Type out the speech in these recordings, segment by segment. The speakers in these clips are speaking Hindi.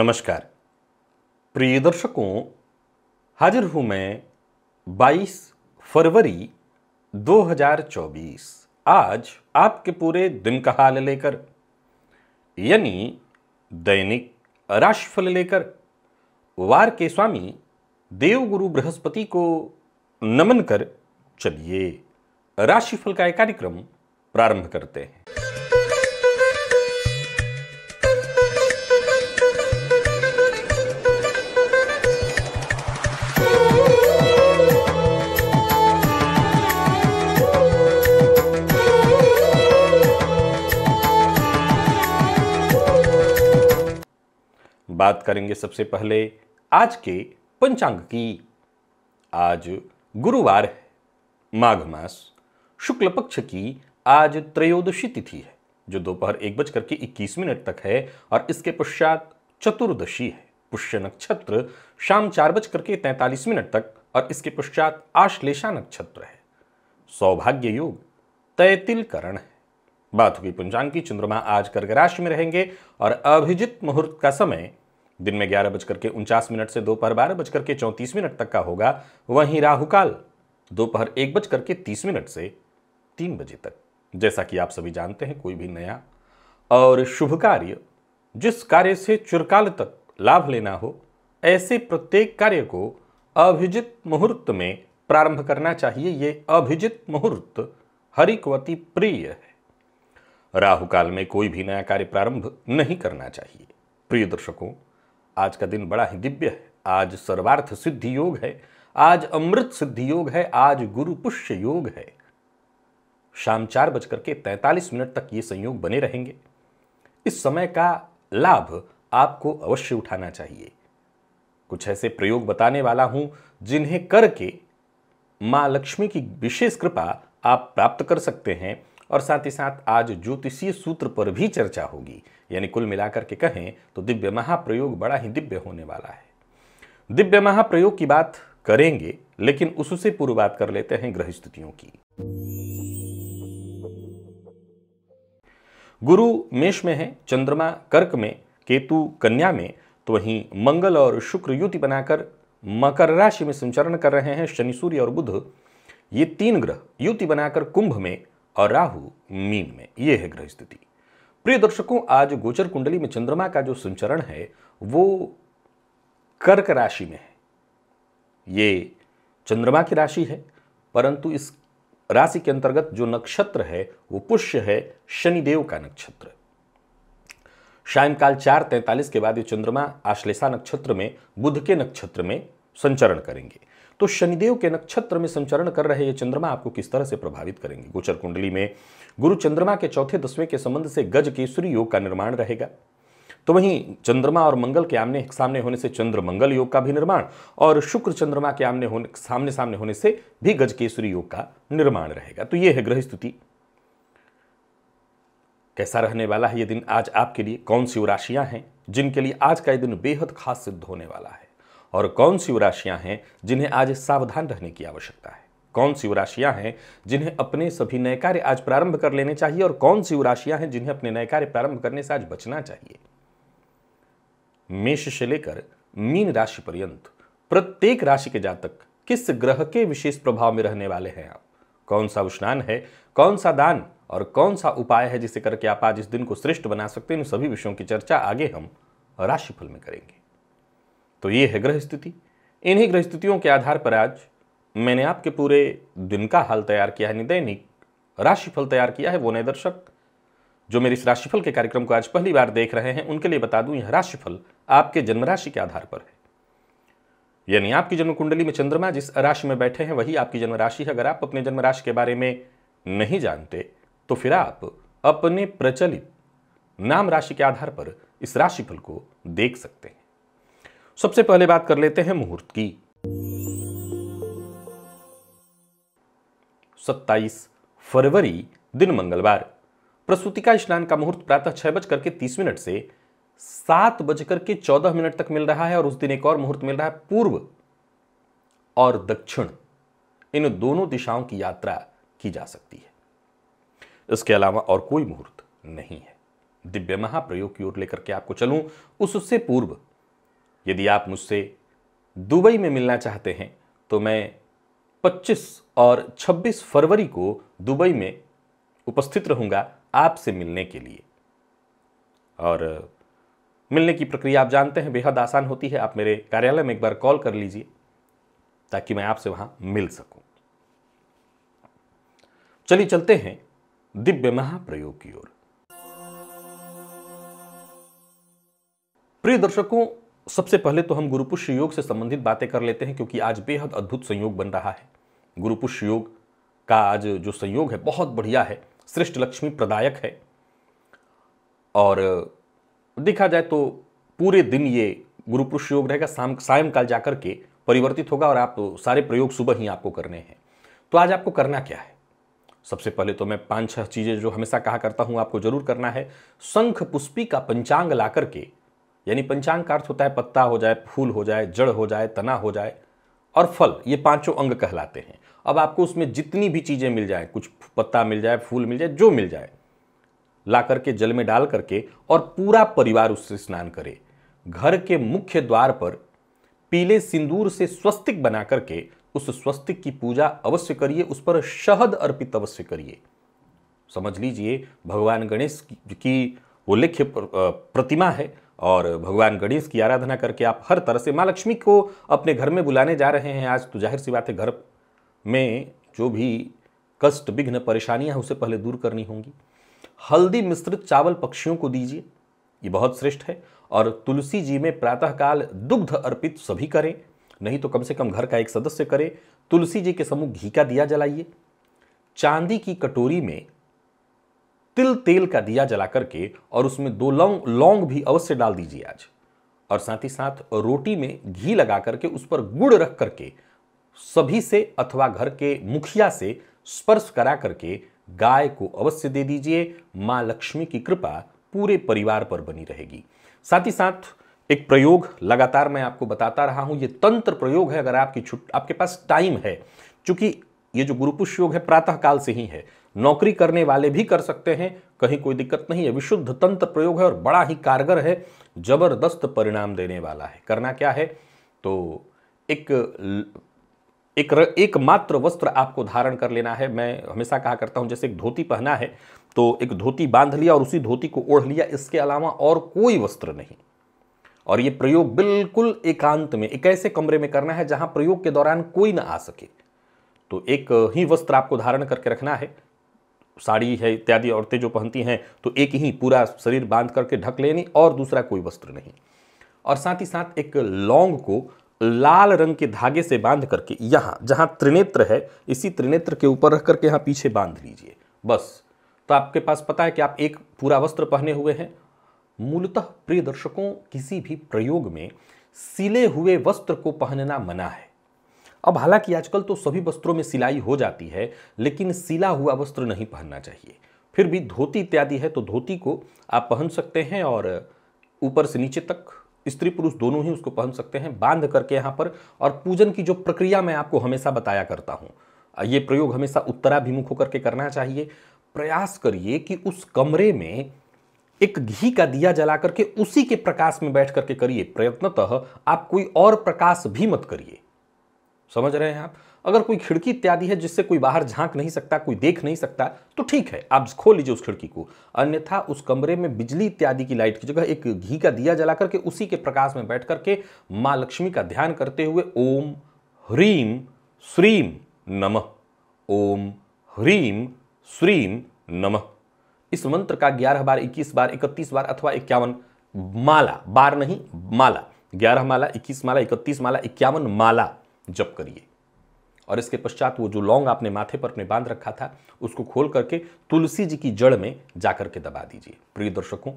नमस्कार प्रिय दर्शकों, हाजिर हूं मैं 22 फरवरी 2024 आज आपके पूरे दिन का हाल लेकर, यानी दैनिक राशिफल लेकर वार के स्वामी देवगुरु बृहस्पति को नमन कर चलिए राशिफल का एक कार्यक्रम प्रारंभ करते हैं। बात करेंगे सबसे पहले आज के पंचांग की। आज गुरुवार है, माघ मास शुक्ल पक्ष की आज त्रयोदशी तिथि है जो दोपहर 1:21 तक है और इसके पश्चात चतुर्दशी है। पुष्य नक्षत्र शाम 4:43 तक और इसके पश्चात आश्लेषा नक्षत्र है। सौभाग्य योग तैतिल करण है। बात होगी पंचांग की। चंद्रमा आज कर्क राशि में रहेंगे और अभिजित मुहूर्त का समय दिन में 11:49 से दोपहर 12:34 तक का होगा। वहीं राहुकाल दोपहर 1:30 से 3 बजे तक। जैसा कि आप सभी जानते हैं, कोई भी नया और शुभ कार्य जिस कार्य से चिरकाल तक लाभ लेना हो, ऐसे प्रत्येक कार्य को अभिजित मुहूर्त में प्रारंभ करना चाहिए। ये अभिजित मुहूर्त हरि को अति प्रिय है। राहुकाल में कोई भी नया कार्य प्रारंभ नहीं करना चाहिए। प्रिय दर्शकों, आज का दिन बड़ा ही दिव्य है। आज सर्वार्थ सिद्धि योग है, आज अमृत सिद्धि योग है, आज गुरु पुष्य योग है। शाम 4:43 तक ये संयोग बने रहेंगे। इस समय का लाभ आपको अवश्य उठाना चाहिए। कुछ ऐसे प्रयोग बताने वाला हूं जिन्हें करके मां लक्ष्मी की विशेष कृपा आप प्राप्त कर सकते हैं। और साथ ही साथ आज ज्योतिषीय सूत्र पर भी चर्चा होगी। यानी कुल मिलाकर के कहें तो दिव्य महाप्रयोग बड़ा ही दिव्य होने वाला है। दिव्य महाप्रयोग की बात करेंगे, लेकिन उससे पूर्व बात कर लेते हैं ग्रह स्थितियों की। गुरु मेष में है, चंद्रमा कर्क में, केतु कन्या में, तो वहीं मंगल और शुक्र युति बनाकर मकर राशि में संचरण कर रहे हैं। शनि, सूर्य और बुध ये 3 ग्रह युति बनाकर कुंभ में और राहु मीन में। यह है ग्रह स्थिति। प्रिय दर्शकों, आज गोचर कुंडली में चंद्रमा का जो संचरण है वो कर्क राशि में है। ये चंद्रमा की राशि है, परंतु इस राशि के अंतर्गत जो नक्षत्र है वो पुष्य है, शनिदेव का नक्षत्र। सायंकाल 4:43 के बाद ये चंद्रमा आश्लेषा नक्षत्र में बुध के नक्षत्र में संचरण करेंगे। तो शनिदेव के नक्षत्र में संचरण कर रहे ये चंद्रमा आपको किस तरह से प्रभावित करेंगे। गोचर कुंडली में गुरु चंद्रमा के चौथे 10वें के संबंध से गज केसरी योग का निर्माण रहेगा। तो वहीं चंद्रमा और मंगल के आमने सामने होने से चंद्र मंगल योग का भी निर्माण और शुक्र चंद्रमा के सामने सामने होने से भी गज केसरी योग का निर्माण रहेगा। तो यह है ग्रह स्थिति। कैसा रहने वाला है ये दिन आज आपके लिए? कौन सी राशियां हैं जिनके लिए आज का ये दिन बेहद खास सिद्ध होने वाला है, और कौन सी राशियां हैं जिन्हें आज सावधान रहने की आवश्यकता है? कौन सी राशियां हैं जिन्हें अपने सभी नए कार्य आज प्रारंभ कर लेने चाहिए, और कौन सी राशियां हैं जिन्हें अपने नए कार्य प्रारंभ करने से आज बचना चाहिए? मेष से लेकर मीन राशि पर्यंत प्रत्येक राशि के जातक किस ग्रह के विशेष प्रभाव में रहने वाले हैं आप? कौन सा स्नान है, कौन सा दान और कौन सा उपाय है जिसे करके आप आज इस दिन को श्रेष्ठ बना सकते हैं? इन सभी विषयों की चर्चा आगे हम राशिफल में करेंगे। तो ये है ग्रह स्थिति। इन्हीं ग्रह स्थितियों के आधार पर आज मैंने आपके पूरे दिन का हाल तैयार किया है, दैनिक राशिफल तैयार किया है। वो नए दर्शक जो मेरे इस राशिफल के कार्यक्रम को आज पहली बार देख रहे हैं उनके लिए बता दूं, यह राशिफल आपके जन्म राशि के आधार पर है। यानी आपकी जन्म कुंडली में चंद्रमा जिस राशि में बैठे हैं वही आपकी जन्म राशि है। अगर आप अपने जन्म राशि के बारे में नहीं जानते तो फिर आप अपने प्रचलित नाम राशि के आधार पर इस राशिफल को देख सकते हैं। सबसे पहले बात कर लेते हैं मुहूर्त की। 27 फरवरी दिन मंगलवार, प्रसूतिका स्नान का मुहूर्त प्रातः 6:30 से 7:14 तक मिल रहा है। और उस दिन एक और मुहूर्त मिल रहा है पूर्व और दक्षिण, इन दोनों दिशाओं की यात्रा की जा सकती है। इसके अलावा और कोई मुहूर्त नहीं है। दिव्य महाप्रयोग की ओर लेकर के आपको चलूं, उससे पूर्व यदि आप मुझसे दुबई में मिलना चाहते हैं तो मैं 25 और 26 फरवरी को दुबई में उपस्थित रहूंगा आपसे मिलने के लिए। और मिलने की प्रक्रिया आप जानते हैं, बेहद आसान होती है। आप मेरे कार्यालय में एक बार कॉल कर लीजिए ताकि मैं आपसे वहां मिल सकूं। चलिए चलते हैं दिव्य महाप्रयोग की ओर। प्रिय दर्शकों, सबसे पहले तो हम गुरुपुष्य योग से संबंधित बातें कर लेते हैं, क्योंकि आज बेहद अद्भुत संयोग बन रहा है। गुरुपुष्य योग का आज जो संयोग है बहुत बढ़िया है, श्रेष्ठ लक्ष्मी प्रदायक है। और देखा जाए तो पूरे दिन ये गुरुपुष्य योग रहेगा, सायंकाल जाकर के परिवर्तित होगा और आप सारे प्रयोग सुबह ही आपको करने हैं। तो आज आपको करना क्या है? सबसे पहले तो मैं 5-6 चीजें जो हमेशा कहा करता हूं आपको जरूर करना है। शंख पुष्पी का पंचांग ला करके, यानी पंचांग का अर्थ होता है पत्ता हो जाए, फूल हो जाए, जड़ हो जाए, तना हो जाए और फल, ये 5 अंग कहलाते हैं। अब आपको उसमें जितनी भी चीजें मिल जाए, कुछ पत्ता मिल जाए, फूल मिल जाए, जो मिल जाए, ला करके जल में डाल करके और पूरा परिवार उससे स्नान करे। घर के मुख्य द्वार पर पीले सिंदूर से स्वस्तिक बना करके उस स्वस्तिक की पूजा अवश्य करिए, उस पर शहद अर्पित अवश्य करिए। समझ लीजिए भगवान गणेश की वो लेख्य प्रतिमा है और भगवान गणेश की आराधना करके आप हर तरह से माँ लक्ष्मी को अपने घर में बुलाने जा रहे हैं आज, तो जाहिर सी बात है घर में जो भी कष्ट, विघ्न, परेशानियां हैं उसे पहले दूर करनी होंगी। हल्दी मिश्रित चावल पक्षियों को दीजिए, ये बहुत श्रेष्ठ है। और तुलसी जी में प्रातःकाल दुग्ध अर्पित सभी करें, नहीं तो कम से कम घर का एक सदस्य करे। तुलसी जी के सम्मुख घी का दिया जलाइए। चांदी की कटोरी में तिल तेल का दिया जला करके और उसमें 2 लौंग भी अवश्य डाल दीजिए आज। और साथ ही साथ रोटी में घी लगा करके उस पर गुड़ रख करके सभी से अथवा घर के मुखिया से स्पर्श करा करके गाय को अवश्य दे दीजिए। मां लक्ष्मी की कृपा पूरे परिवार पर बनी रहेगी। साथ ही साथ एक प्रयोग लगातार मैं आपको बताता रहा हूं, ये तंत्र प्रयोग है। अगर आपके पास टाइम है, क्योंकि ये जो गुरुपुष्य योग है प्रातःकाल से ही है, नौकरी करने वाले भी कर सकते हैं, कहीं कोई दिक्कत नहीं है। विशुद्ध तंत्र प्रयोग है और बड़ा ही कारगर है, जबरदस्त परिणाम देने वाला है। करना क्या है, तो एक मात्र वस्त्र आपको धारण कर लेना है। मैं हमेशा कहा करता हूं, जैसे एक धोती पहना है तो एक धोती बांध लिया और उसी धोती को ओढ़ लिया, इसके अलावा और कोई वस्त्र नहीं। और ये प्रयोग बिल्कुल एकांत में, एक ऐसे कमरे में करना है जहां प्रयोग के दौरान कोई ना आ सके। तो एक ही वस्त्र आपको धारण करके रखना है। साड़ी है इत्यादि औरतें जो पहनती हैं तो एक ही पूरा शरीर बांध करके ढक लेनी और दूसरा कोई वस्त्र नहीं। और साथ ही साथ एक लौंग को लाल रंग के धागे से बांध करके यहां जहां त्रिनेत्र है, इसी त्रिनेत्र के ऊपर रख करके यहां पीछे बांध लीजिए बस। तो आपके पास पता है कि आप एक पूरा वस्त्र पहने हुए हैं। मूलतः प्रिय दर्शकों, किसी भी प्रयोग में सिले हुए वस्त्र को पहनना मना है। अब हालांकि आजकल तो सभी वस्त्रों में सिलाई हो जाती है, लेकिन सिला हुआ वस्त्र नहीं पहनना चाहिए। फिर भी धोती इत्यादि है तो धोती को आप पहन सकते हैं और ऊपर से नीचे तक स्त्री पुरुष दोनों ही उसको पहन सकते हैं, बांध करके यहाँ पर। और पूजन की जो प्रक्रिया मैं आपको हमेशा बताया करता हूँ, ये प्रयोग हमेशा उत्तराभिमुख होकर के करना चाहिए। प्रयास करिए कि उस कमरे में एक घी का दिया जला करके उसी के प्रकाश में बैठ करके करिए। प्रयत्नतः आप कोई और प्रकाश भी मत करिए। समझ रहे हैं आप? अगर कोई खिड़की इत्यादि है जिससे कोई बाहर झांक नहीं सकता, कोई देख नहीं सकता, तो ठीक है, आप खोल लीजिए उस खिड़की को। अन्यथा उस कमरे में बिजली इत्यादि की लाइट की जगह एक घी का दिया जला करके उसी के प्रकाश में बैठ करके मां लक्ष्मी का ध्यान करते हुए ओम ह्रीम श्रीम नमः, ओम ह्रीम श्रीम नमः, इस मंत्र का 11 बार, 21 बार, 31 बार अथवा 51 माला, बार नहीं माला, 11 माला, 21 माला, 31 माला, 51 माला जप करिए। और इसके पश्चात वो जो लौंग आपने माथे पर अपने बांध रखा था उसको खोल करके तुलसी जी की जड़ में जाकर के दबा दीजिए। प्रिय दर्शकों,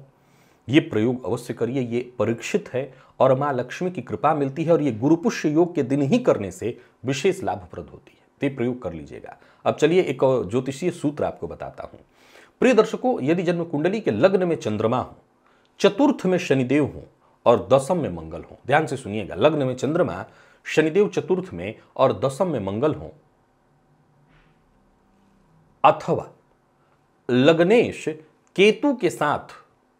ये प्रयोग अवश्य करिए, ये परीक्षित है और मां लक्ष्मी की कृपा मिलती है और ये गुरुपुष्य योग के दिन ही करने से विशेष लाभप्रद होती है। तो ये प्रयोग कर लीजिएगा। अब चलिए एक ज्योतिषीय सूत्र आपको बताता हूं। प्रिय दर्शकों, यदि जन्म कुंडली के लग्न में चंद्रमा हो, चतुर्थ में शनिदेव हो और दशम में मंगल हो, ध्यान से सुनिएगा, लग्न में चंद्रमा, शनिदेव चतुर्थ में और दशम में मंगल हो, अथवा लग्नेश केतु के साथ,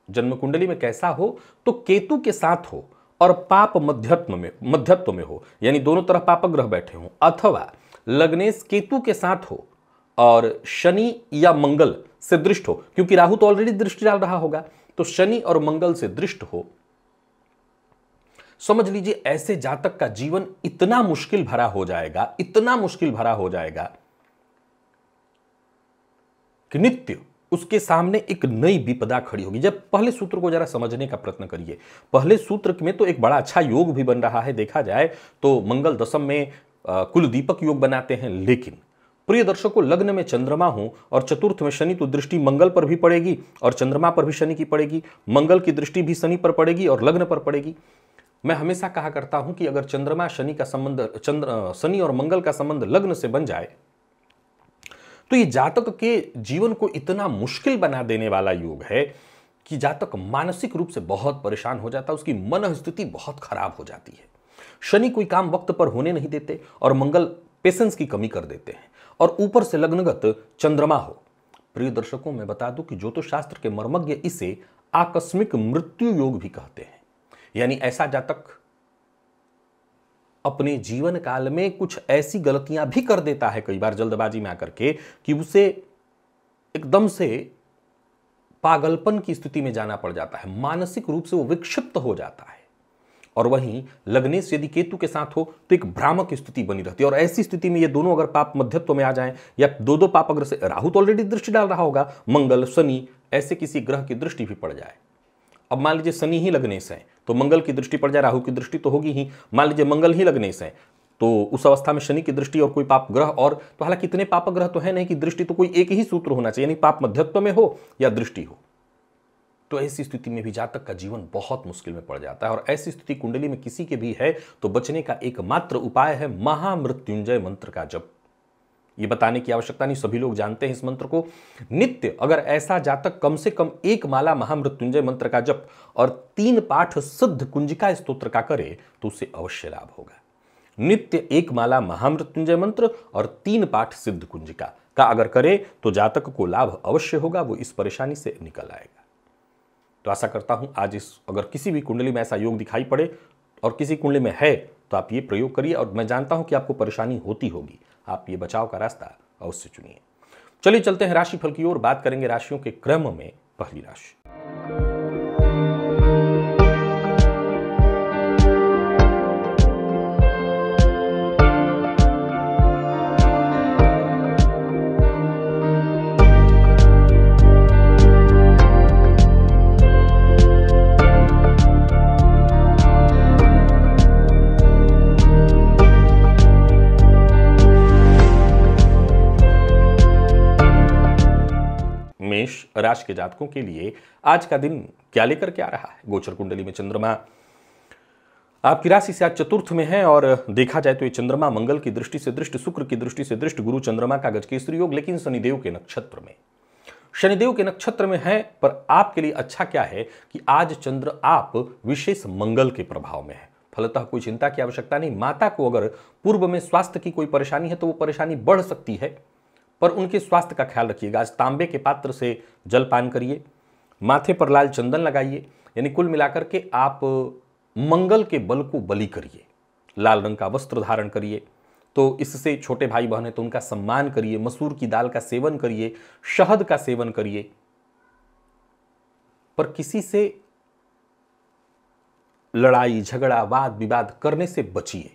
जन्म कुंडली में कैसा हो तो केतु के साथ हो और पाप मध्यत्व में हो, यानी दोनों तरफ पाप ग्रह बैठे हों, अथवा लग्नेश केतु के साथ हो और शनि या मंगल से दृष्ट हो, क्योंकि राहु तो ऑलरेडी दृष्टि डाल रहा होगा, तो शनि और मंगल से दृष्ट हो, समझ लीजिए ऐसे जातक का जीवन इतना मुश्किल भरा हो जाएगा, इतना मुश्किल भरा हो जाएगा कि नित्य उसके सामने एक नई विपदा खड़ी होगी। जब पहले सूत्र को जरा समझने का प्रयत्न करिए, पहले सूत्र में तो एक बड़ा अच्छा योग भी बन रहा है, देखा जाए तो मंगल दशम में कुल दीपक योग बनाते हैं, लेकिन प्रिय दर्शकों लग्न में चंद्रमा हो और चतुर्थ में शनि, तो दृष्टि मंगल पर भी पड़ेगी और चंद्रमा पर भी शनि की पड़ेगी, मंगल की दृष्टि भी शनि पर पड़ेगी और लग्न पर पड़ेगी। मैं हमेशा कहा करता हूं कि अगर चंद्रमा शनि का संबंध, शनि और मंगल का संबंध लग्न से बन जाए तो ये जातक के जीवन को इतना मुश्किल बना देने वाला योग है कि जातक मानसिक रूप से बहुत परेशान हो जाता है, उसकी मन स्थिति बहुत खराब हो जाती है। शनि कोई काम वक्त पर होने नहीं देते और मंगल पेशेंस की कमी कर देते हैं, और ऊपर से लग्नगत चंद्रमा हो। प्रिय दर्शकों मैं बता दूं कि ज्योतिष शास्त्र के मर्मज्ञ इसे आकस्मिक मृत्यु योग भी कहते हैं, यानी ऐसा जातक अपने जीवन काल में कुछ ऐसी गलतियां भी कर देता है कई बार जल्दबाजी में आकर के कि उसे एकदम से पागलपन की स्थिति में जाना पड़ जाता है, मानसिक रूप से वो विक्षिप्त हो जाता है। और वहीं लग्नेश यदि केतु के साथ हो तो एक भ्रामक स्थिति बनी रहती है, और ऐसी स्थिति में ये दोनों अगर पाप मध्यत्व में आ जाएं या दो दो पाप अग्र से, राहु तो ऑलरेडी दृष्टि डाल रहा होगा, मंगल शनि ऐसे किसी ग्रह की दृष्टि भी पड़ जाए। अब मान लीजिए शनि ही लग्नेश है तो मंगल की दृष्टि पड़ जाए, राहु की दृष्टि तो होगी ही, मान लीजिए मंगल ही लग्नेश है तो उस अवस्था में शनि की दृष्टि और कोई पाप ग्रह, और तो हालांकि इतने पाप ग्रह तो है नहीं कि दृष्टि, तो कोई एक ही सूत्र होना चाहिए, यानी पाप मध्यत्व में हो या दृष्टि हो, तो ऐसी स्थिति में भी जातक का जीवन बहुत मुश्किल में पड़ जाता है। और ऐसी स्थिति कुंडली में किसी के भी है तो बचने का एकमात्र उपाय है महामृत्युंजय मंत्र का जप। ये बताने की आवश्यकता नहीं, सभी लोग जानते हैं इस मंत्र को। नित्य अगर ऐसा जातक कम से कम एक माला महामृत्युंजय मंत्र का जप और 3 पाठ सिद्ध कुंजिका स्तोत्र का करे तो उसे अवश्य लाभ होगा। नित्य 1 माला महामृत्युंजय मंत्र और 3 पाठ सिद्ध कुंजिका का अगर करे तो जातक को लाभ अवश्य होगा, वो इस परेशानी से निकल आएगा। तो आशा करता हूं आज इस, अगर किसी भी कुंडली में ऐसा योग दिखाई पड़े और किसी कुंडली में है तो आप ये प्रयोग करिए, और मैं जानता हूं कि आपको परेशानी होती होगी, आप ये बचाव का रास्ता अवश्य चुनिए। चलिए चलते हैं राशिफल की ओर, बात करेंगे राशियों के क्रम में पहली राशि। मेष राशि के जातकों के लिए आज का दिन क्या लेकर के आ रहा है। गोचर कुंडली में चंद्रमा आपकी राशि से आज चतुर्थ में है, और देखा जाए तो ये चंद्रमा मंगल की दृष्टि से दृष्ट, शुक्र की दृष्टि से दृष्ट, गुरु चंद्रमा का गजकेसरी योग, लेकिन शनिदेव के नक्षत्र में, शनिदेव के नक्षत्र में है। पर आपके लिए अच्छा क्या है कि आज चंद्र आप विशेष मंगल के प्रभाव में है, फलतः कोई चिंता की आवश्यकता नहीं। माता को अगर पूर्व में स्वास्थ्य की कोई परेशानी है तो वो परेशानी बढ़ सकती है, पर उनके स्वास्थ्य का ख्याल रखिएगा। आज तांबे के पात्र से जलपान करिए, माथे पर लाल चंदन लगाइए, यानी कुल मिलाकर के आप मंगल के बल को बलि करिए। लाल रंग का वस्त्र धारण करिए, तो इससे छोटे भाई बहन है तो उनका सम्मान करिए। मसूर की दाल का सेवन करिए, शहद का सेवन करिए, पर किसी से लड़ाई झगड़ा वाद विवाद करने से बचिए।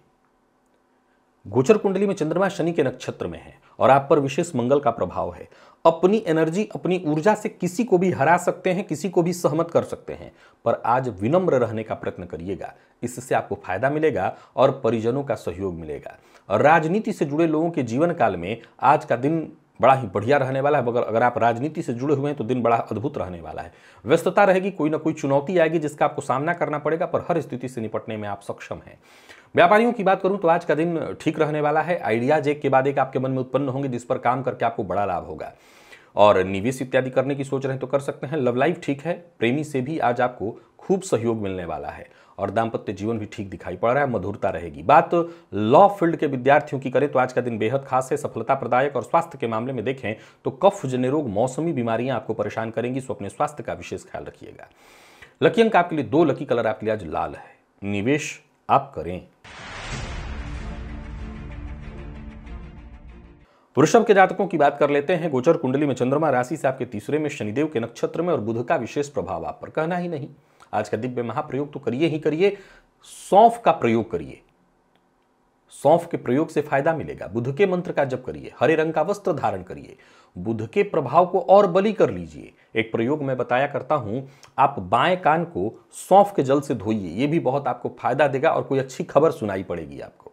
गोचर कुंडली में चंद्रमा शनि के नक्षत्र में है और आप पर विशेष मंगल का प्रभाव है। अपनी एनर्जी, अपनी ऊर्जा से किसी को भी हरा सकते हैं, किसी को भी सहमत कर सकते हैं, पर आज विनम्र रहने का प्रयत्न करिएगा, इससे आपको फायदा मिलेगा और परिजनों का सहयोग मिलेगा। और राजनीति से जुड़े लोगों के जीवन काल में आज का दिन बड़ा ही बढ़िया रहने वाला है। अगर आप राजनीति से जुड़े हुए हैं तो दिन बड़ा अद्भुत रहने वाला है। व्यस्तता रहेगी, कोई ना कोई चुनौती आएगी जिसका आपको सामना करना पड़ेगा, पर हर स्थिति से निपटने में आप सक्षम हैं। व्यापारियों की बात करूं तो आज का दिन ठीक रहने वाला है। आइडियाज एक के बाद एक आपके मन में उत्पन्न होंगे जिस पर काम करके आपको बड़ा लाभ होगा, और निवेश इत्यादि करने की सोच रहे हैं तो कर सकते हैं। लव लाइफ ठीक है, प्रेमी से भी आज आपको खूब सहयोग मिलने वाला है, और दाम्पत्य जीवन भी ठीक दिखाई पड़ रहा है, मधुरता रहेगी। बात लॉ फील्ड के विद्यार्थियों की करें तो आज का दिन बेहद खास है, सफलता प्रदायक। और स्वास्थ्य के मामले में देखें तो कफ जन्य रोग, मौसमी बीमारियां आपको परेशान करेंगी, सो अपने स्वास्थ्य का विशेष ख्याल रखिएगा। लकी अंक आपके लिए 2, लकी कलर आपके लिए आज लाल है। निवेश आप करें। वृषभ के जातकों की बात कर लेते हैं। गोचर कुंडली में चंद्रमा राशि से आपके तीसरे में, शनिदेव के नक्षत्र में और बुध का विशेष प्रभाव आप पर, कहना ही नहीं। आज का दिव्य महाप्रयोग तो करिए ही करिए। सौंफ का प्रयोग करिए, सौंफ के प्रयोग से फायदा मिलेगा। बुध के मंत्र का जप करिए, हरे रंग का वस्त्र धारण करिए, बुध के प्रभाव को और बली कर लीजिए। एक प्रयोग मैं बताया करता हूं, आप बाएं कान को सौंफ के जल से धोइए, यह भी बहुत आपको फायदा देगा और कोई अच्छी खबर सुनाई पड़ेगी आपको।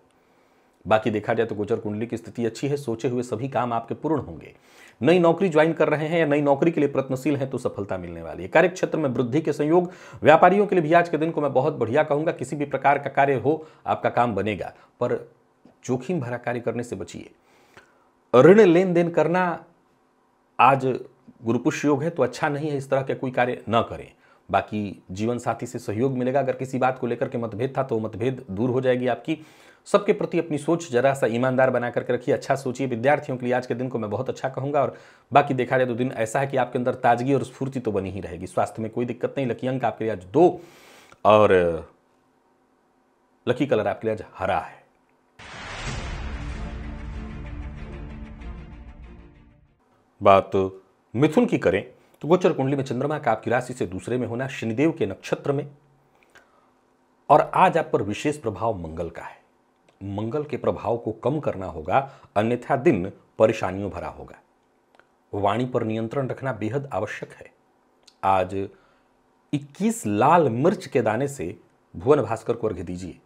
बाकी देखा जाए तो गोचर कुंडली की स्थिति अच्छी है, सोचे हुए सभी काम आपके पूर्ण होंगे। नई नौकरी ज्वाइन कर रहे हैं या नई नौकरी के लिए प्रयत्नशील हैं तो सफलता मिलने वाली है। कार्य क्षेत्र में वृद्धि के संयोग, व्यापारियों के लिए भी आज के दिन को मैं बहुत बढ़िया कहूंगा। किसी भी प्रकार का कार्य हो, आपका काम बनेगा, पर जोखिम भरा कार्य करने से बचिए। ऋण लेन देन करना, आज गुरु पुष्य योग है तो अच्छा नहीं है, इस तरह के कोई कार्य न करें। बाकी जीवन साथी से सहयोग मिलेगा। अगर किसी बात को लेकर के मतभेद था तो मतभेद दूर हो जाएगी आपकी। सबके प्रति अपनी सोच जरा सा ईमानदार बना करके रखिए, अच्छा सोचिए। विद्यार्थियों के लिए आज के दिन को मैं बहुत अच्छा कहूंगा। और बाकी देखा जाए तो दिन ऐसा है कि आपके अंदर ताजगी और स्फूर्ति तो बनी ही रहेगी। स्वास्थ्य में कोई दिक्कत नहीं। लकी अंक आपके लिए आज 2 और लकी कलर आपके लिए आज हरा है। बात मिथुन की करें तो गोचर कुंडली में चंद्रमा का आपकी राशि से दूसरे में होना, शनिदेव के नक्षत्र में, और आज आप पर विशेष प्रभाव मंगल का है। मंगल के प्रभाव को कम करना होगा, अन्यथा दिन परेशानियों भरा होगा। वाणी पर नियंत्रण रखना बेहद आवश्यक है। आज 21 लाल मिर्च के दाने से भुवन भास्कर को अर्घ्य दीजिए।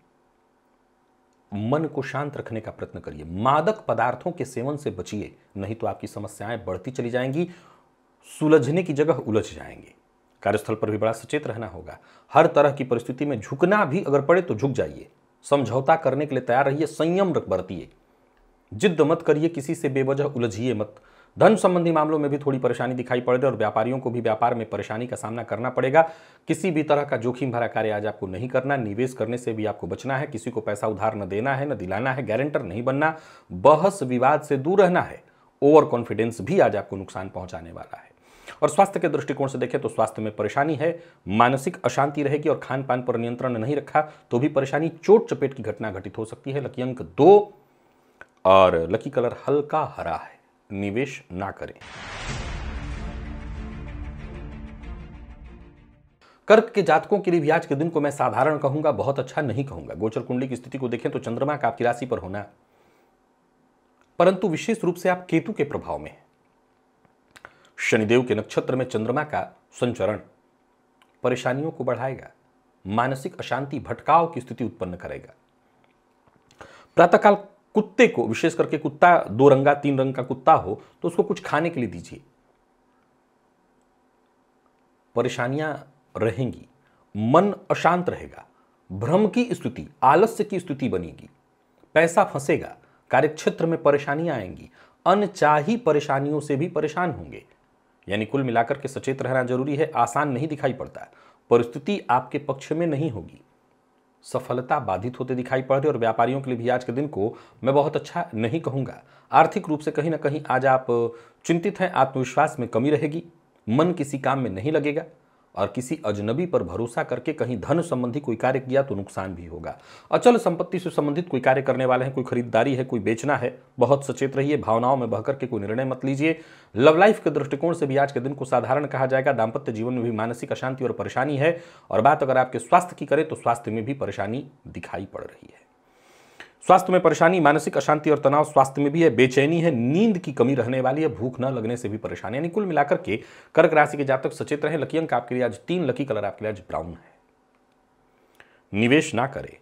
मन को शांत रखने का प्रयत्न करिए। मादक पदार्थों के सेवन से बचिए, नहीं तो आपकी समस्याएं बढ़ती चली जाएंगी, सुलझने की जगह उलझ जाएंगे। कार्यस्थल पर भी बड़ा सचेत रहना होगा। हर तरह की परिस्थिति में झुकना भी अगर पड़े तो झुक जाइए। समझौता करने के लिए तैयार रहिए, संयम बरतिए, जिद्द मत करिए, किसी से बेवजह उलझिए मत। धन संबंधी मामलों में भी थोड़ी परेशानी दिखाई पड़ रही है और व्यापारियों को भी व्यापार में परेशानी का सामना करना पड़ेगा। किसी भी तरह का जोखिम भरा कार्य आज आपको नहीं करना। निवेश करने से भी आपको बचना है। किसी को पैसा उधार न देना है, न दिलाना है। गारंटर नहीं बनना। बहस विवाद से दूर रहना है। ओवर कॉन्फिडेंस भी आज आपको नुकसान पहुंचाने वाला है। और स्वास्थ्य के दृष्टिकोण से देखें तो स्वास्थ्य में परेशानी है, मानसिक अशांति रहेगी और खान पान पर नियंत्रण नहीं रखा तो भी परेशानी, चोट चपेट की घटना घटित हो सकती है। लकी अंक 2 और लकी कलर हल्का हरा है। निवेश ना करें। कर्क के जातकों के लिए भी आज के दिन को मैं साधारण कहूंगा, बहुत अच्छा नहीं कहूंगा। गोचर कुंडली की स्थिति को देखें तो चंद्रमा का आपकी राशि पर होना, परंतु विशेष रूप से आप केतु के प्रभाव में हैं। शनिदेव के नक्षत्र में चंद्रमा का संचरण परेशानियों को बढ़ाएगा, मानसिक अशांति, भटकाव की स्थिति उत्पन्न करेगा। प्रातःकाल कुत्ते को, विशेष करके कुत्ता 2 रंगा 3 रंग का कुत्ता हो तो उसको कुछ खाने के लिए दीजिए। परेशानियां रहेंगी, मन अशांत रहेगा, भ्रम की स्थिति, आलस्य की स्थिति बनेगी, पैसा फंसेगा, कार्यक्षेत्र में परेशानियां आएंगी, अनचाही परेशानियों से भी परेशान होंगे। यानी कुल मिलाकर के सचेत रहना जरूरी है। आसान नहीं दिखाई पड़ता, परिस्थिति आपके पक्ष में नहीं होगी, सफलता बाधित होते दिखाई पड़ रही है। और व्यापारियों के लिए भी आज के दिन को मैं बहुत अच्छा नहीं कहूंगा। आर्थिक रूप से कहीं ना कहीं आज आप चिंतित हैं, आत्मविश्वास में कमी रहेगी, मन किसी काम में नहीं लगेगा और किसी अजनबी पर भरोसा करके कहीं धन संबंधी कोई कार्य किया तो नुकसान भी होगा। अचल संपत्ति से संबंधित कोई कार्य करने वाले हैं, कोई खरीदारी है, कोई बेचना है, बहुत सचेत रहिए। भावनाओं में बहकर के कोई निर्णय मत लीजिए। लव लाइफ के दृष्टिकोण से भी आज के दिन को साधारण कहा जाएगा। दाम्पत्य जीवन में भी मानसिक अशांति और परेशानी है। और बात अगर आपके स्वास्थ्य की करें तो स्वास्थ्य में भी परेशानी दिखाई पड़ रही है। स्वास्थ्य में परेशानी, मानसिक अशांति और तनाव स्वास्थ्य में भी है। बेचैनी है, नींद की कमी रहने वाली है, भूख न लगने से भी परेशानी। यानी कुल मिलाकर के कर्क राशि के जातक सचेत रहे। लकी अंक आपके लिए आज 3, लकी कलर आपके लिए आज ब्राउन है। निवेश ना करें।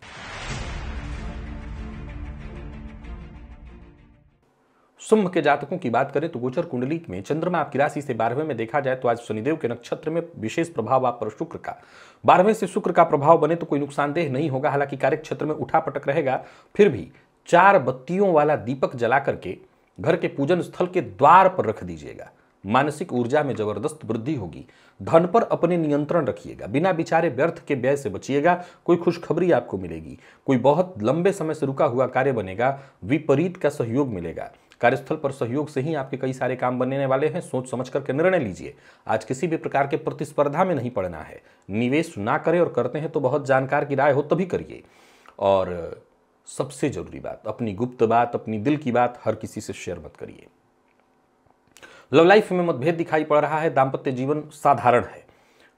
सिंह के जातकों की बात करें तो गोचर कुंडली में चंद्रमा आपकी राशि से 12वें में देखा जाए तो आज शनिदेव के नक्षत्र में विशेष प्रभाव आप पर शुक्र का, 12वें से शुक्र का प्रभाव बने तो कोई नुकसानदेह नहीं होगा। हालांकि कार्य क्षेत्र में उठा पटक रहेगा, फिर भी 4 बत्तियों वाला दीपक जला करके घर के पूजन स्थल के द्वार पर रख दीजिएगा। मानसिक ऊर्जा में जबरदस्त वृद्धि होगी। धन पर अपने नियंत्रण रखिएगा, बिना विचारे व्यर्थ के व्यय से बचिएगा। कोई खुशखबरी आपको मिलेगी, कोई बहुत लंबे समय से रुका हुआ कार्य बनेगा, विपरीत का सहयोग मिलेगा। कार्यस्थल पर सहयोग से ही आपके कई सारे काम बनने वाले हैं। सोच समझ करके निर्णय लीजिए। आज किसी भी प्रकार के प्रतिस्पर्धा में नहीं पड़ना है। निवेश ना करें और करते हैं तो बहुत जानकार की राय हो तभी करिए। और सबसे जरूरी बात, अपनी गुप्त बात, अपनी दिल की बात हर किसी से शेयर मत करिए। लव लाइफ में मतभेद दिखाई पड़ रहा है। दाम्पत्य जीवन साधारण है।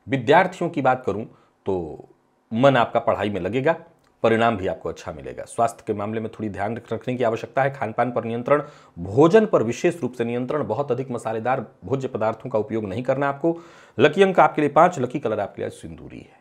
विद्यार्थियों की बात करूं तो मन आपका पढ़ाई में लगेगा, परिणाम भी आपको अच्छा मिलेगा। स्वास्थ्य के मामले में थोड़ी ध्यान रखने की आवश्यकता है। खानपान पर नियंत्रण, भोजन पर विशेष रूप से नियंत्रण, बहुत अधिक मसालेदार भोज्य पदार्थों का उपयोग नहीं करना आपको। लकी अंक आपके लिए 5, लकी कलर आपके लिए सिंदूरी है।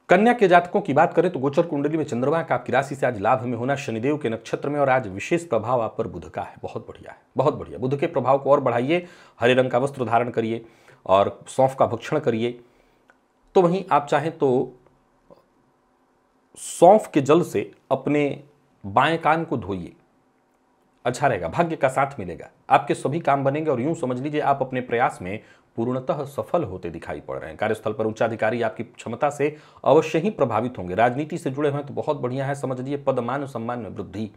कन्या के जातकों की बात करें तो गोचर कुंडली में चंद्रमा का आपकी राशि से आज लाभ में होना, शनिदेव के नक्षत्र में, और आज विशेष प्रभाव आप पर बुध का है। बहुत बढ़िया है, बहुत बढ़िया। बुध के प्रभाव को और बढ़ाइए। हरे रंग का वस्त्र धारण करिए और सौंफ का भक्षण करिए। तो वहीं आप चाहें तो सौंफ के जल से अपने बाएं कान को धोइए, अच्छा रहेगा। भाग्य का साथ मिलेगा, आपके सभी काम बनेंगे और यूं समझ लीजिए आप अपने प्रयास में पूर्णतः सफल होते दिखाई पड़ रहे हैं। कार्यस्थल पर उच्चाधिकारी आपकी क्षमता से अवश्य ही प्रभावित होंगे। राजनीति से जुड़े हैं तो बहुत बढ़िया है, समझ लीजिए पद मान सम्मान में वृद्धि।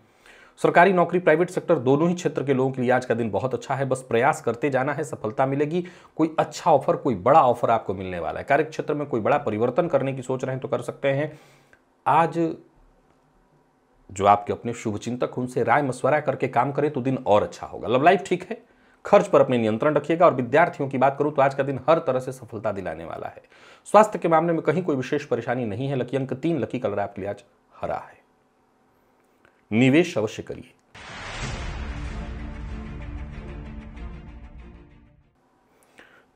सरकारी नौकरी, प्राइवेट सेक्टर, दोनों ही क्षेत्र के लोगों के लिए आज का दिन बहुत अच्छा है। बस प्रयास करते जाना है, सफलता मिलेगी। कोई अच्छा ऑफर, कोई बड़ा ऑफर आपको मिलने वाला है। कार्य क्षेत्र में कोई बड़ा परिवर्तन करने की सोच रहे हैं तो कर सकते हैं। आज जो आपके अपने शुभचिंतक उनसे राय मशवरा करके काम करें तो दिन और अच्छा होगा। लव लाइफ ठीक है। खर्च पर अपने नियंत्रण रखिएगा। और विद्यार्थियों की बात करूं तो आज का दिन हर तरह से सफलता दिलाने वाला है। स्वास्थ्य के मामले में कहीं कोई विशेष परेशानी नहीं है। लकी अंक 3, लकी कलर आपके लिए आज हरा है। निवेश अवश्य करिए।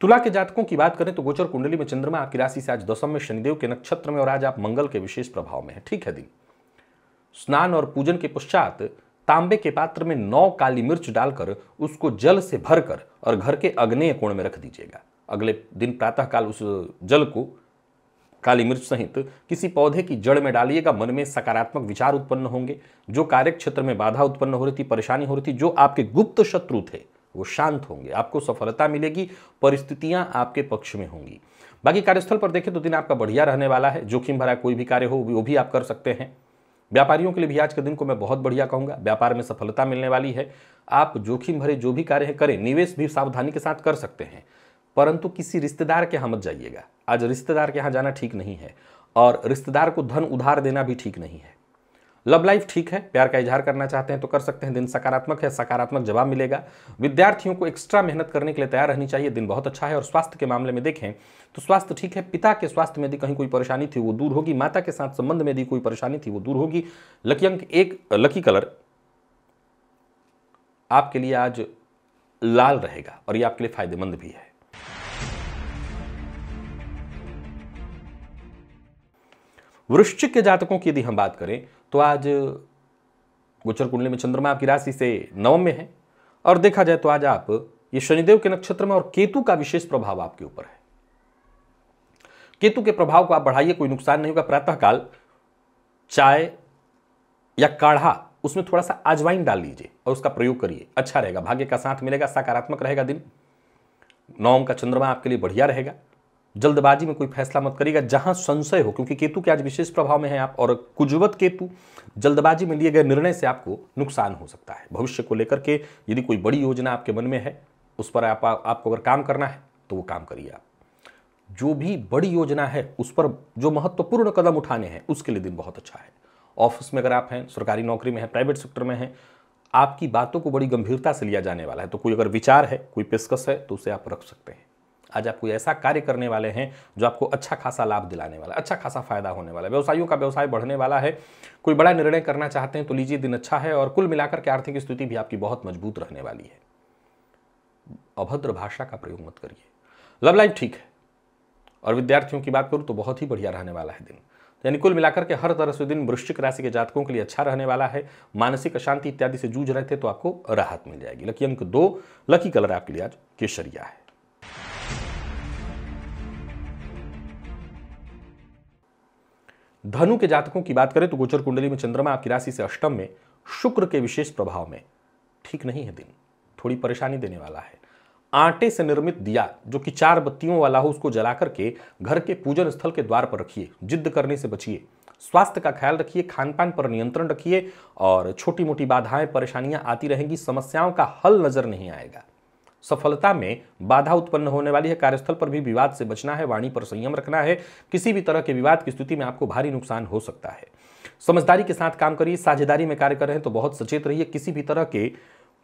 तुला के जातकों की बात करें तो गोचर कुंडली में चंद्रमा आपकी राशि से आज दशम में, शनिदेव के नक्षत्र में, और आज आप मंगल के विशेष प्रभाव में है। ठीक है दिन। स्नान और पूजन के पश्चात तांबे के पात्र में 9 काली मिर्च डालकर उसको जल से भरकर और घर के अग्नेय कोण में रख दीजिएगा। अगले दिन प्रातःकाल उस जल को काली मिर्च सहित किसी पौधे की जड़ में डालिएगा। मन में सकारात्मक विचार उत्पन्न होंगे। जो कार्य क्षेत्र में बाधा उत्पन्न हो रही थी, परेशानी हो रही थी, जो आपके गुप्त शत्रु थे वो शांत होंगे। आपको सफलता मिलेगी। परिस्थितियां आपके पक्ष में होंगी। बाकी कार्यस्थल पर देखें तो दिन आपका बढ़िया रहने वाला है। जोखिम भरा कोई भी कार्य हो वो भी आप कर सकते हैं। व्यापारियों के लिए भी आज के दिन को मैं बहुत बढ़िया कहूंगा। व्यापार में सफलता मिलने वाली है। आप जोखिम भरे जो भी कार्य करें, निवेश भी सावधानी के साथ कर सकते हैं, परंतु किसी रिश्तेदार के यहाँ मत जाइएगा। आज रिश्तेदार के यहाँ जाना ठीक नहीं है और रिश्तेदार को धन उधार देना भी ठीक नहीं है। लव लाइफ ठीक है। प्यार का इजहार करना चाहते हैं तो कर सकते हैं। दिन सकारात्मक है, सकारात्मक जवाब मिलेगा। विद्यार्थियों को एक्स्ट्रा मेहनत करने के लिए तैयार रहनी चाहिए। दिन बहुत अच्छा है। और स्वास्थ्य के मामले में देखें तो स्वास्थ्य ठीक है। पिता के स्वास्थ्य में यदि कहीं कोई परेशानी थी वो दूर होगी। माता के साथ संबंध में यदि कोई परेशानी थी वो दूर होगी। लकी अंक 1, लकी कलर आपके लिए आज लाल रहेगा और ये आपके लिए फायदेमंद भी है। वृश्चिक के जातकों की यदि हम बात करें तो आज गोचर कुंडली में चंद्रमा आपकी राशि से 9 में है और देखा जाए तो आज आप ये शनिदेव के नक्षत्र में और केतु का विशेष प्रभाव आपके ऊपर है। केतु के प्रभाव को आप बढ़ाइए, कोई नुकसान नहीं होगा। प्रातःकाल चाय या काढ़ा, उसमें थोड़ा सा अजवाइन डाल लीजिए और उसका प्रयोग करिए, अच्छा रहेगा। भाग्य का साथ मिलेगा, सकारात्मक रहेगा दिन। 9 का चंद्रमा आपके लिए बढ़िया रहेगा। जल्दबाजी में कोई फैसला मत करिएगा जहां संशय हो, क्योंकि केतु के आज विशेष प्रभाव में है आप। और कुजवत केतु, जल्दबाजी में लिए गए निर्णय से आपको नुकसान हो सकता है। भविष्य को लेकर के यदि कोई बड़ी योजना आपके मन में है, उस पर आपको अगर काम करना है तो वो काम करिए आप। जो भी बड़ी योजना है उस पर जो महत्वपूर्ण कदम उठाने हैं उसके लिए दिन बहुत अच्छा है। ऑफिस में अगर आप हैं, सरकारी नौकरी में हैं, प्राइवेट सेक्टर में हैं, आपकी बातों को बड़ी गंभीरता से लिया जाने वाला है। तो कोई अगर विचार है, कोई पेशकश है तो उसे आप रख सकते हैं। आज आप कोई ऐसा कार्य करने वाले हैं जो आपको अच्छा खासा लाभ दिलाने वाला है, अच्छा खासा फायदा होने वाला है। व्यवसायियों का व्यवसाय बढ़ने वाला है। कोई बड़ा निर्णय करना चाहते हैं तो लीजिए, दिन अच्छा है। और कुल मिलाकर के आर्थिक स्थिति भी आपकी बहुत मजबूत रहने वाली है। अभद्र भाषा का प्रयोग मत करिए। लव लाइफ ठीक है। और विद्यार्थियों की बात करूं तो बहुत ही बढ़िया रहने वाला है दिन। यानी कुल मिलाकर के हर तरह से दिन वृश्चिक राशि के जातकों के लिए अच्छा रहने वाला है। मानसिक अशांति इत्यादि से जूझ रहे थे तो आपको राहत मिल जाएगी। लकी अंक 2, लकी कलर आपके लिए आज केसरिया है। धनु के जातकों की बात करें तो गोचर कुंडली में चंद्रमा आपकी राशि से अष्टम में, शुक्र के विशेष प्रभाव में। ठीक नहीं है दिन, थोड़ी परेशानी देने वाला है। आटे से निर्मित दिया जो कि 4 बत्तियों वाला हो, उसको जला करके घर के पूजन स्थल के द्वार पर रखिए। जिद्द करने से बचिए। स्वास्थ्य का ख्याल रखिए, खान पान पर नियंत्रण रखिए और छोटी मोटी बाधाएं परेशानियां आती रहेंगी, समस्याओं का हल नजर नहीं आएगा। सफलता में बाधा उत्पन्न होने वाली है। कार्यस्थल पर भी विवाद से बचना है, वाणी पर संयम रखना है। किसी भी तरह के विवाद की स्थिति में आपको भारी नुकसान हो सकता है। समझदारी के साथ काम करिए। साझेदारी में कार्य कर रहे हैं तो बहुत सचेत रहिए, किसी भी तरह के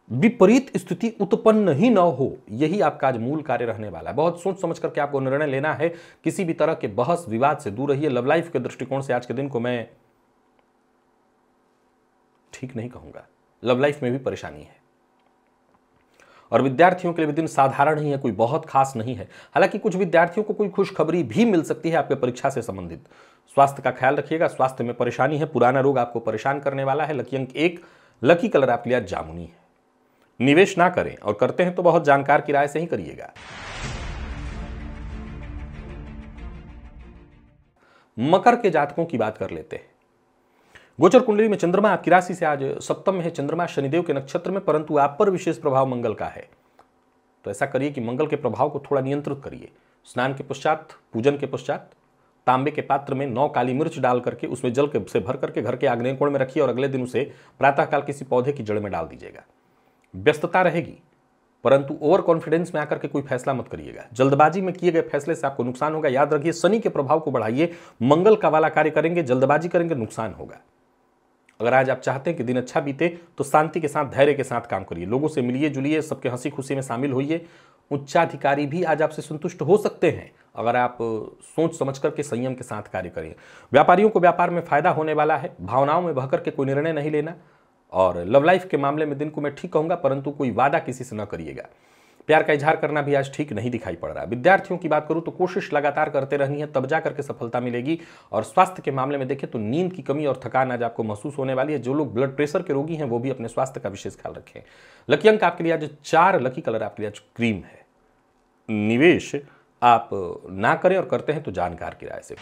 विपरीत स्थिति उत्पन्न ही न हो, यही आपका आज मूल कार्य रहने वाला है। बहुत सोच समझ करके आपको निर्णय लेना है। किसी भी तरह के बहस विवाद से दूर रहिए। लव लाइफ के दृष्टिकोण से आज के दिन को मैं ठीक नहीं कहूंगा, लव लाइफ में भी परेशानी है और विद्यार्थियों के लिए भी दिन साधारण ही है, कोई बहुत खास नहीं है। हालांकि कुछ विद्यार्थियों को कोई खुशखबरी भी मिल सकती है आपके परीक्षा से संबंधित। स्वास्थ्य का ख्याल रखिएगा, स्वास्थ्य में परेशानी है, पुराना रोग आपको परेशान करने वाला है। लकी अंक 1, लकी कलर आपके लिए जामुनी है। निवेश ना करें और करते हैं तो बहुत जानकार की राय से ही करिएगा। मकर के जातकों की बात कर लेते हैं। गोचर कुंडली में चंद्रमा आपकी राशि से आज सप्तम में है। चंद्रमा शनिदेव के नक्षत्र में, परंतु आप पर विशेष प्रभाव मंगल का है। तो ऐसा करिए कि मंगल के प्रभाव को थोड़ा नियंत्रित करिए। स्नान के पश्चात, पूजन के पश्चात तांबे के पात्र में 9 काली मिर्च डाल करके उसमें जल से भर करके घर के आग्नेय कोण में रखिए और अगले दिन उसे प्रातःकाल किसी पौधे की जड़ में डाल दीजिएगा। व्यस्तता रहेगी, परंतु ओवर कॉन्फिडेंस में आकर के कोई फैसला मत करिएगा। जल्दबाजी में किए गए फैसले से आपको नुकसान होगा। याद रखिए, शनि के प्रभाव को बढ़ाइए। मंगल का वाला कार्य करेंगे, जल्दबाजी करेंगे, नुकसान होगा। अगर आज आप चाहते हैं कि दिन अच्छा बीते तो शांति के साथ, धैर्य के साथ काम करिए। लोगों से मिलिए जुलिए, सबके हंसी खुशी में शामिल होइए। उच्चाधिकारी भी आज आपसे संतुष्ट हो सकते हैं अगर आप सोच समझ करके संयम के साथ कार्य करें। व्यापारियों को व्यापार में फायदा होने वाला है। भावनाओं में बह करके कोई निर्णय नहीं लेना। और लव लाइफ के मामले में दिन को मैं ठीक कहूंगा, परंतु कोई वादा किसी से न करिएगा। प्यार का इजहार करना भी आज ठीक नहीं दिखाई पड़ रहा। विद्यार्थियों की बात करूं तो कोशिश लगातार करते रहनी है, तब जा करके सफलता मिलेगी। और स्वास्थ्य के मामले में देखें तो नींद की कमी और थकान आज आपको महसूस होने वाली है। जो लोग ब्लड प्रेशर के रोगी हैं वो भी अपने स्वास्थ्य का विशेष ख्याल रखें। लकी अंक आपके लिए आज 4, लकी कलर आपके लिए आज क्रीम है। निवेश आप ना करें और करते हैं तो जानकार की राय से।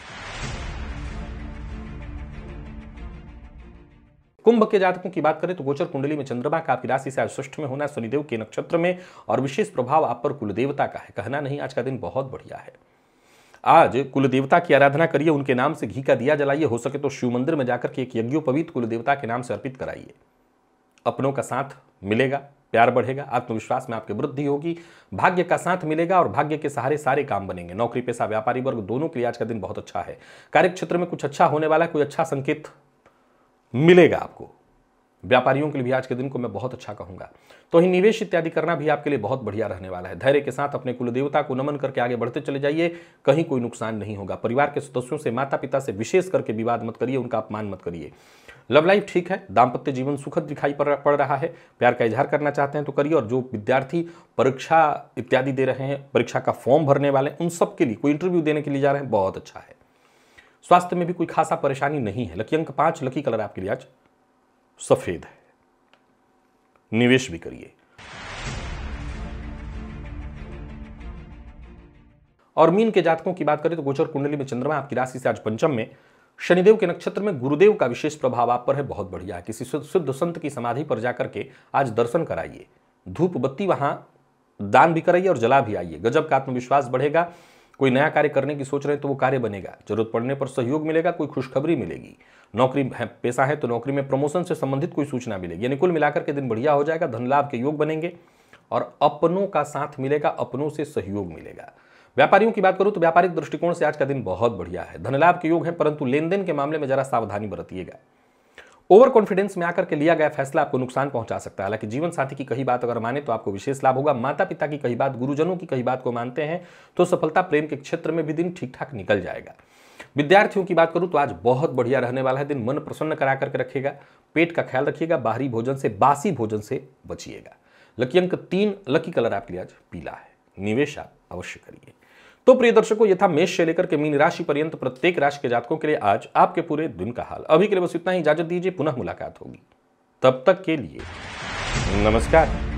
कुंभ के जातकों की बात करें तो गोचर कुंडली में चंद्रमा का आपकी राशि से आज षष्ठ में होना, शनिदेव के नक्षत्र में, और विशेष प्रभाव आप पर कुलदेवता का है। कहना नहीं, आज का दिन बहुत बढ़िया है। आज कुलदेवता की आराधना करिए, उनके नाम से घी का दिया जलाइए। हो सके तो शिव मंदिर में जाकर के एक यज्ञोपवीत कुलदेवता के नाम से अर्पित कराइए। अपनों का साथ मिलेगा, प्यार बढ़ेगा, आत्मविश्वास में आपकी वृद्धि होगी, भाग्य का साथ मिलेगा और भाग्य के सहारे सारे काम बनेंगे। नौकरी पेशा व्यापारी वर्ग दोनों के लिए आज का दिन बहुत अच्छा है। कार्य क्षेत्र में कुछ अच्छा होने वाला है, कोई अच्छा संकेत मिलेगा आपको। व्यापारियों के लिए भी आज के दिन को मैं बहुत अच्छा कहूंगा। तो ही निवेश इत्यादि करना भी आपके लिए बहुत बढ़िया रहने वाला है। धैर्य के साथ अपने कुलदेवता को नमन करके आगे बढ़ते चले जाइए, कहीं कोई नुकसान नहीं होगा। परिवार के सदस्यों से, माता पिता से विशेष करके विवाद मत करिए, उनका अपमान मत करिए। लव लाइफ ठीक है, दाम्पत्य जीवन सुखद दिखाई पड़ रहा है। प्यार का इजहार करना चाहते हैं तो करिए। और जो विद्यार्थी परीक्षा इत्यादि दे रहे हैं, परीक्षा का फॉर्म भरने वाले, उन सब के लिए, कोई इंटरव्यू देने के लिए जा रहे हैं, बहुत अच्छा है। स्वास्थ्य में भी कोई खासा परेशानी नहीं है। लकी अंक 5, लकी कलर आपके लिए आज सफेद है। निवेश भी करिए। और मीन के जातकों की बात करें तो गोचर कुंडली में चंद्रमा आपकी राशि से आज पंचम में, शनिदेव के नक्षत्र में, गुरुदेव का विशेष प्रभाव आप पर है, बहुत बढ़िया है। किसी सिद्ध संत की समाधि पर जाकर के आज दर्शन कराइए, धूप बत्ती वहां दान भी कराइए और जला भी आइए। गजब का आत्मविश्वास बढ़ेगा। कोई नया कार्य करने की सोच रहे हैं तो वो कार्य बनेगा। जरूरत पड़ने पर सहयोग मिलेगा, कोई खुशखबरी मिलेगी। नौकरी पेशा है तो नौकरी में प्रमोशन से संबंधित कोई सूचना मिलेगी। यानी कुल मिलाकर के दिन बढ़िया हो जाएगा। धन लाभ के योग बनेंगे और अपनों का साथ मिलेगा, अपनों से सहयोग मिलेगा। व्यापारियों की बात करूं तो व्यापारिक दृष्टिकोण से आज का दिन बहुत बढ़िया है। धन लाभ के योग है, परंतु लेन देन के मामले में जरा सावधानी बरतिएगा। ओवर कॉन्फिडेंस में आकर के लिया गया फैसला आपको नुकसान पहुंचा सकता है। हालांकि जीवन साथी की कही बात अगर माने तो आपको विशेष लाभ होगा। माता पिता की कही बात, गुरुजनों की कही बात को मानते हैं तो सफलता। प्रेम के क्षेत्र में भी दिन ठीक ठाक निकल जाएगा। विद्यार्थियों की बात करूं तो आज बहुत बढ़िया रहने वाला है दिन। मन प्रसन्न करा करके रखेगा। पेट का ख्याल रखिएगा। बाहरी भोजन से, बासी भोजन से बचिएगा। लकी अंक 3, लकी कलर आपके लिए आज पीला है। निवेश आप अवश्य करिए। तो प्रिय दर्शकों, ये था मेष से लेकर के मीन राशि पर्यंत प्रत्येक राशि के जातकों के लिए आज आपके पूरे दिन का हाल। अभी के लिए बस इतना ही। इजाजत दीजिए, पुनः मुलाकात होगी। तब तक के लिए नमस्कार।